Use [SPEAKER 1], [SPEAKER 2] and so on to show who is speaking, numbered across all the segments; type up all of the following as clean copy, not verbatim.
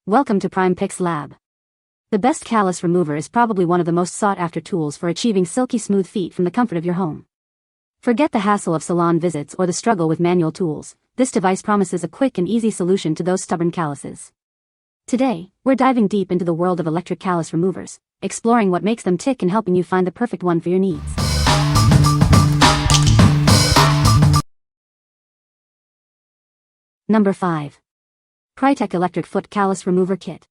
[SPEAKER 1] Welcome to PRITECH Lab. The best callus remover is probably one of the most sought-after tools for achieving silky smooth feet from the comfort of your home. Forget the hassle of salon visits or the struggle with manual tools. This device promises a quick and easy solution to those stubborn calluses. Today, we're diving deep into the world of electric callus removers, exploring what makes them tick and helping you find the perfect one for your needs. Number 5. PRITECH Electric Foot Callus Remover Kit.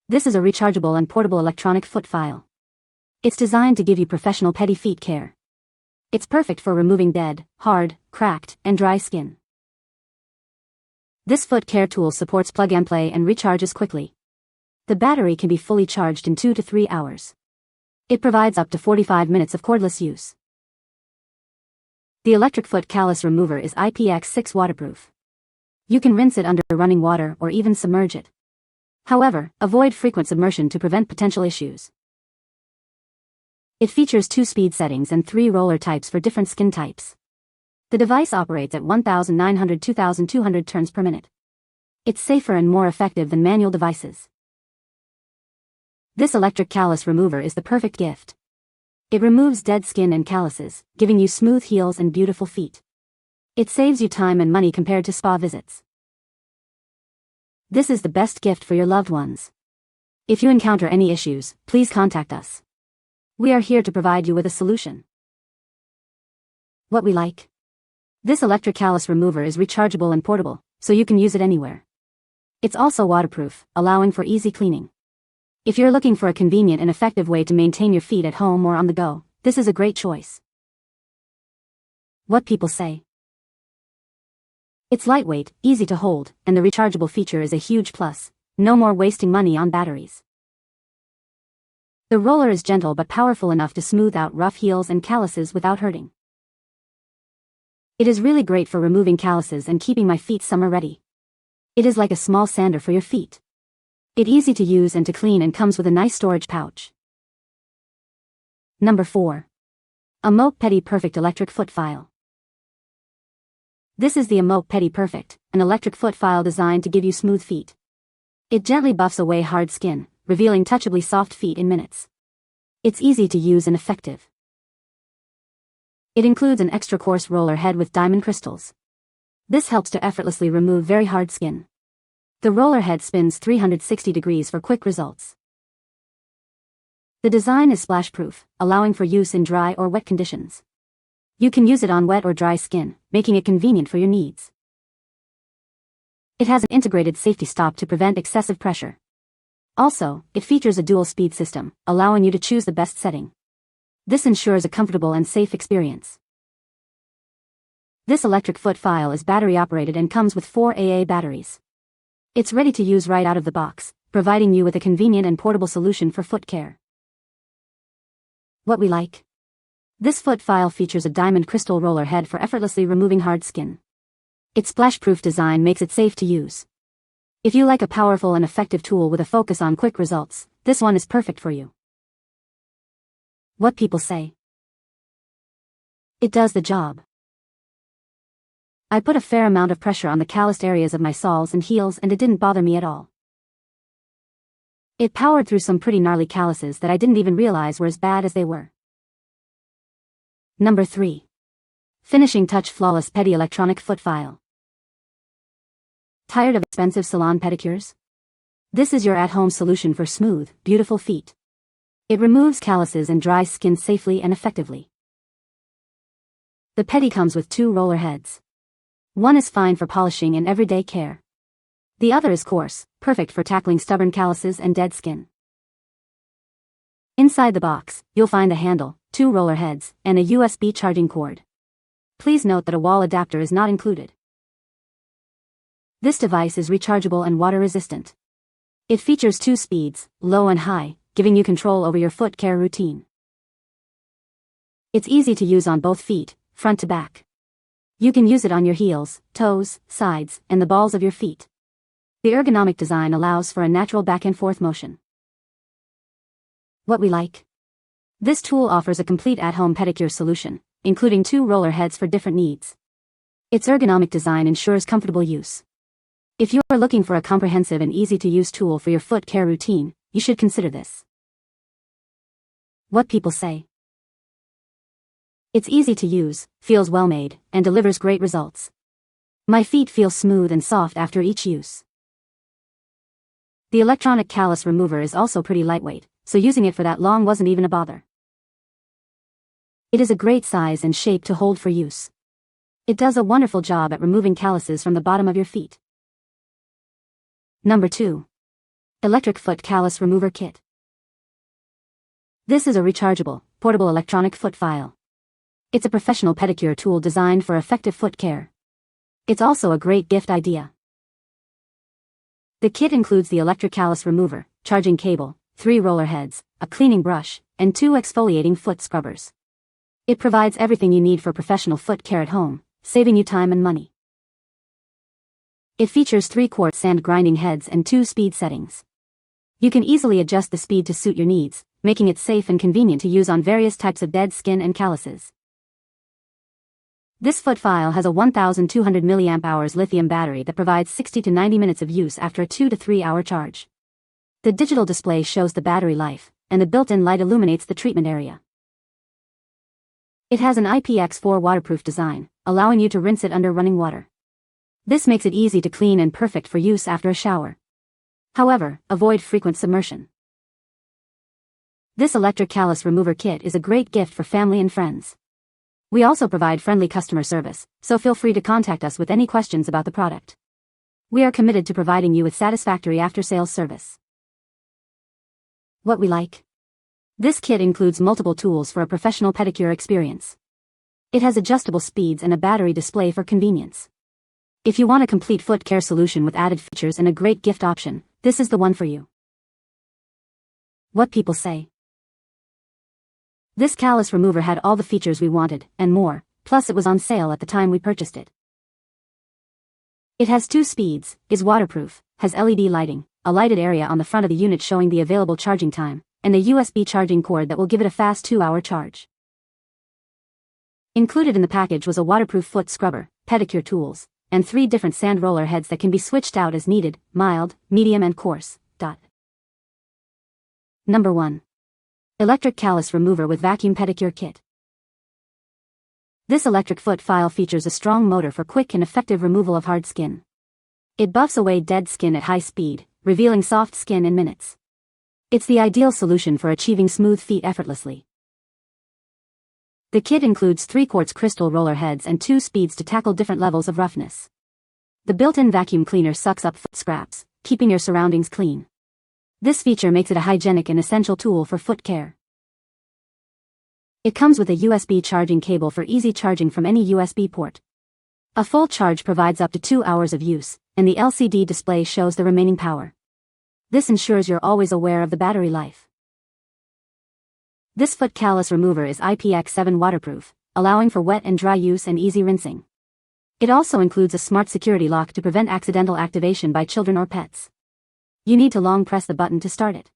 [SPEAKER 1] This is a rechargeable and portable electronic foot file. It's designed to give you professional Pedi feet care. It's perfect for removing dead, hard, cracked, and dry skin. This foot care tool supports plug and play and recharges quickly. The battery can be fully charged in 2 to 3 hours. It provides up to 45 minutes of cordless use. The electric foot callus remover is IPX6 waterproof. You can rinse it under running water or even submerge it. However, avoid frequent submersion to prevent potential issues. It features 2 speed settings and 3 roller types for different skin types. The device operates at 1,900–2,200 turns per minute. It's safer and more effective than manual devices. This electric callus remover is the perfect gift. It removes dead skin and calluses, giving you smooth heels and beautiful feet. It saves you time and money compared to spa visits. This is the best gift for your loved ones. If you encounter any issues, please contact us. We are here to provide you with a solution. What we like. This electric callus remover is rechargeable and portable, so you can use it anywhere. It's also waterproof, allowing for easy cleaning. If you're looking for a convenient and effective way to maintain your feet at home or on the go, this is a great choice. What people say. It's lightweight, easy to hold, and the rechargeable feature is a huge plus. No more wasting money on batteries. The roller is gentle but powerful enough to smooth out rough heels and calluses without hurting. It is really great for removing calluses and keeping my feet summer ready. It is like a small sander for your feet. It's easy to use and to clean and comes with a nice storage pouch. Number 4. Amopé Pedi Perfect Electric Foot File. This is the Amopé Pedi Perfect, an electric foot file designed to give you smooth feet. It gently buffs away hard skin, revealing touchably soft feet in minutes. It's easy to use and effective. It includes an extra coarse roller head with diamond crystals. This helps to effortlessly remove very hard skin. The roller head spins 360 degrees for quick results. The design is splash-proof, allowing for use in dry or wet conditions. You can use it on wet or dry skin, making it convenient for your needs. It has an integrated safety stop to prevent excessive pressure. Also, it features a dual-speed system, allowing you to choose the best setting. This ensures a comfortable and safe experience. This electric foot file is battery-operated and comes with 4 AA batteries. It's ready to use right out of the box, providing you with a convenient and portable solution for foot care. What we like. This foot file features a diamond crystal roller head for effortlessly removing hard skin. Its splash-proof design makes it safe to use. If you like a powerful and effective tool with a focus on quick results, this one is perfect for you. What people say. It does the job. I put a fair amount of pressure on the calloused areas of my soles and heels and it didn't bother me at all. It powered through some pretty gnarly calluses that I didn't even realize were as bad as they were. Number 3. Finishing Touch Flawless Pedi Electronic Foot File. Tired of expensive salon pedicures? This is your at-home solution for smooth, beautiful feet. It removes calluses and dry skin safely and effectively. The Pedi comes with 2 roller heads. One is fine for polishing and everyday care. The other is coarse, perfect for tackling stubborn calluses and dead skin. Inside the box, you'll find a handle, 2 roller heads, and a USB charging cord. Please note that a wall adapter is not included. This device is rechargeable and water-resistant. It features 2 speeds, low and high, giving you control over your foot care routine. It's easy to use on both feet, front to back. You can use it on your heels, toes, sides, and the balls of your feet. The ergonomic design allows for a natural back and forth motion. What we like. This tool offers a complete at-home pedicure solution, including 2 roller heads for different needs. Its ergonomic design ensures comfortable use. If you are looking for a comprehensive and easy-to-use tool for your foot care routine, you should consider this. What people say. It's easy to use, feels well-made, and delivers great results. My feet feel smooth and soft after each use. The electronic callus remover is also pretty lightweight, so using it for that long wasn't even a bother. It is a great size and shape to hold for use. It does a wonderful job at removing calluses from the bottom of your feet. Number 2. Electric Foot Callus Remover Kit. This is a rechargeable, portable electronic foot file. It's a professional pedicure tool designed for effective foot care. It's also a great gift idea. The kit includes the electric callus remover, charging cable, 3 roller heads, a cleaning brush, and 2 exfoliating foot scrubbers. It provides everything you need for professional foot care at home, saving you time and money. It features 3-quart sand grinding heads and 2 speed settings. You can easily adjust the speed to suit your needs, making it safe and convenient to use on various types of dead skin and calluses. This foot file has a 1200 mAh lithium battery that provides 60 to 90 minutes of use after a 2 to 3 hour charge. The digital display shows the battery life, and the built-in light illuminates the treatment area. It has an IPX4 waterproof design, allowing you to rinse it under running water. This makes it easy to clean and perfect for use after a shower. However, avoid frequent submersion. This electric callus remover kit is a great gift for family and friends. We also provide friendly customer service, so feel free to contact us with any questions about the product. We are committed to providing you with satisfactory after-sales service. What we like. This kit includes multiple tools for a professional pedicure experience. It has adjustable speeds and a battery display for convenience. If you want a complete foot care solution with added features and a great gift option, this is the one for you. What people say. This callus remover had all the features we wanted, and more, plus it was on sale at the time we purchased it. It has 2 speeds, is waterproof, has LED lighting, a lighted area on the front of the unit showing the available charging time, and a USB charging cord that will give it a fast 2-hour charge. Included in the package was a waterproof foot scrubber, pedicure tools, and 3 different sand roller heads that can be switched out as needed, mild, medium and coarse. Number 1. Electric Callus Remover with Vacuum Pedicure Kit. This electric foot file features a strong motor for quick and effective removal of hard skin. It buffs away dead skin at high speed, revealing soft skin in minutes. It's the ideal solution for achieving smooth feet effortlessly. The kit includes 3-quarts crystal roller heads and 2 speeds to tackle different levels of roughness. The built-in vacuum cleaner sucks up foot scraps, keeping your surroundings clean. This feature makes it a hygienic and essential tool for foot care. It comes with a USB charging cable for easy charging from any USB port. A full charge provides up to 2 hours of use, and the LCD display shows the remaining power. This ensures you're always aware of the battery life. This foot callus remover is IPX7 waterproof, allowing for wet and dry use and easy rinsing. It also includes a smart security lock to prevent accidental activation by children or pets. You need to long press the button to start it.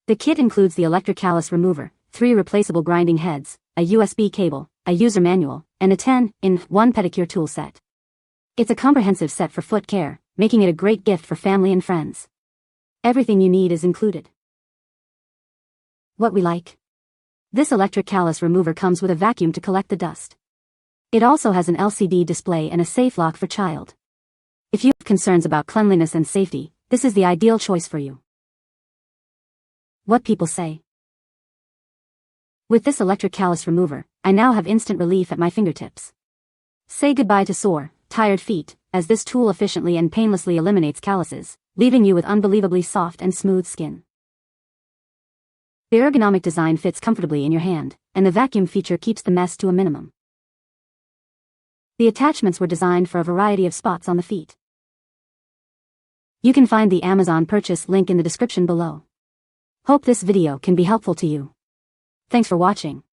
[SPEAKER 1] The kit includes the electric callus remover, 3 replaceable grinding heads, a USB cable, a user manual, and a 10-in-1 pedicure tool set. It's a comprehensive set for foot care, making it a great gift for family and friends. Everything you need is included. What we like. This electric callus remover comes with a vacuum to collect the dust. It also has an LCD display and a safe lock for child. If you have concerns about cleanliness and safety, this is the ideal choice for you. What people say. With this electric callus remover, I now have instant relief at my fingertips. Say goodbye to sore, tired feet, as this tool efficiently and painlessly eliminates calluses, leaving you with unbelievably soft and smooth skin. The ergonomic design fits comfortably in your hand, and the vacuum feature keeps the mess to a minimum. The attachments were designed for a variety of spots on the feet. You can find the Amazon purchase link in the description below. Hope this video can be helpful to you. Thanks for watching.